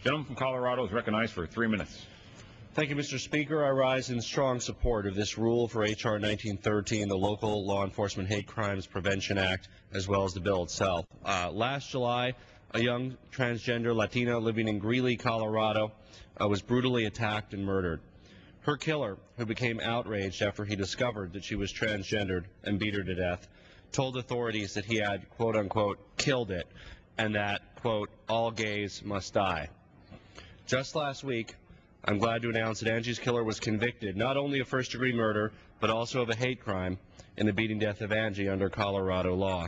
Gentleman from Colorado is recognized for 3 minutes. Thank you, Mr. Speaker. I rise in strong support of this rule for H.R. 1913, the Local Law Enforcement Hate Crimes Prevention Act, as well as the bill itself. Last July, a young transgender Latina living in Greeley, Colorado, was brutally attacked and murdered. Her killer, who became outraged after he discovered that she was transgendered and beat her to death, told authorities that he had, quote unquote, killed it, and that, quote, all gays must die. Just last week, I'm glad to announce that Angie's killer was convicted not only of first-degree murder, but also of a hate crime in the beating death of Angie under Colorado law.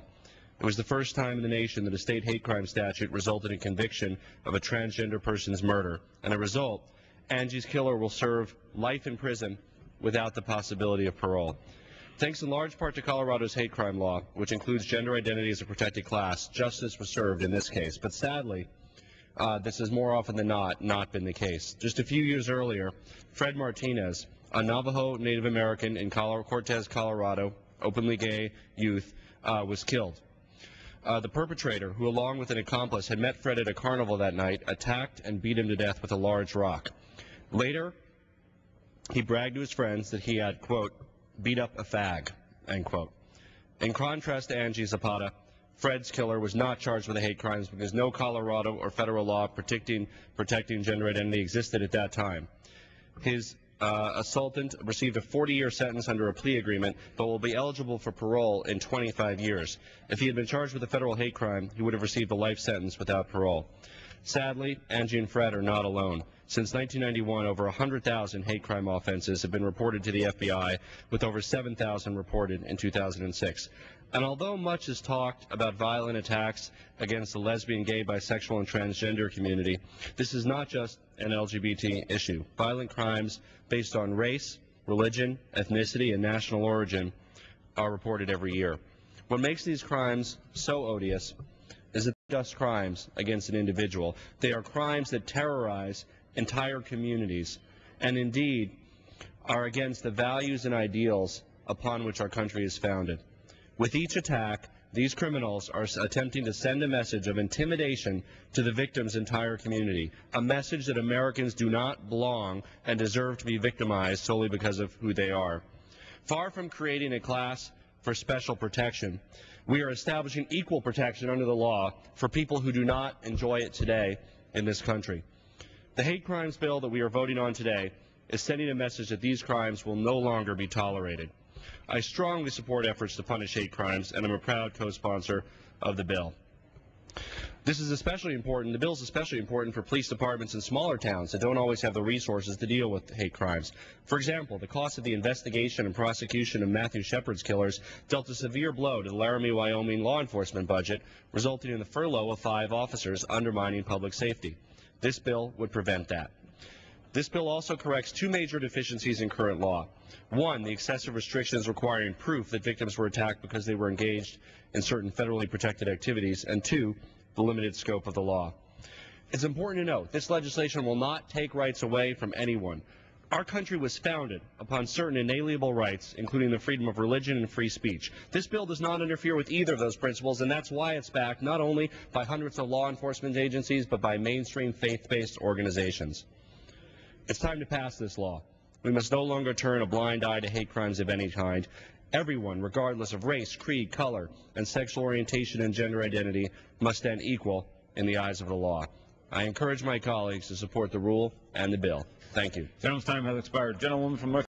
It was the first time in the nation that a state hate crime statute resulted in conviction of a transgender person's murder. And as a result, Angie's killer will serve life in prison without the possibility of parole. Thanks in large part to Colorado's hate crime law, which includes gender identity as a protected class, justice was served in this case. But sadly, this has more often than not been the case. Just a few years earlier, Fred Martinez, a Navajo Native American in Cortez, Colorado, openly gay youth, was killed. The perpetrator, who along with an accomplice had met Fred at a carnival that night, attacked and beat him to death with a large rock. Later, he bragged to his friends that he had, quote, beat up a fag, end quote. In contrast to Angie Zapata, Fred's killer was not charged with the hate crimes because no Colorado or federal law protecting gender identity existed at that time. His assaultant received a 40-year sentence under a plea agreement, but will be eligible for parole in 25 years. If he had been charged with a federal hate crime, he would have received a life sentence without parole. Sadly, Angie and Fred are not alone. Since 1991, over 100,000 hate crime offenses have been reported to the FBI, with over 7,000 reported in 2006. And although much is talked about violent attacks against the lesbian, gay, bisexual, and transgender community, this is not just an LGBT issue. Violent crimes based on race, religion, ethnicity, and national origin are reported every year. What makes these crimes so odious is that they're just crimes against an individual. They are crimes that terrorize entire communities and indeed are against the values and ideals upon which our country is founded. With each attack, these criminals are attempting to send a message of intimidation to the victim's entire community, a message that Americans do not belong and deserve to be victimized solely because of who they are. Far from creating a class for special protection, we are establishing equal protection under the law for people who do not enjoy it today in this country. The hate crimes bill that we are voting on today is sending a message that these crimes will no longer be tolerated. I strongly support efforts to punish hate crimes, and I'm a proud co-sponsor of the bill. This is especially important, the bill is especially important for police departments in smaller towns that don't always have the resources to deal with hate crimes. For example, the cost of the investigation and prosecution of Matthew Shepard's killers dealt a severe blow to the Laramie, Wyoming law enforcement budget, resulting in the furlough of 5 officers, undermining public safety. This bill would prevent that. This bill also corrects 2 major deficiencies in current law. 1, the excessive restrictions requiring proof that victims were attacked because they were engaged in certain federally protected activities, and 2, the limited scope of the law. It's important to note this legislation will not take rights away from anyone. Our country was founded upon certain inalienable rights, including the freedom of religion and free speech. This bill does not interfere with either of those principles, and that's why it's backed not only by hundreds of law enforcement agencies, but by mainstream faith-based organizations. It's time to pass this law. We must no longer turn a blind eye to hate crimes of any kind. Everyone, regardless of race, creed, color, and sexual orientation and gender identity, must stand equal in the eyes of the law. I encourage my colleagues to support the rule and the bill. Thank you. Gentleman's time has expired. Gentlewoman from North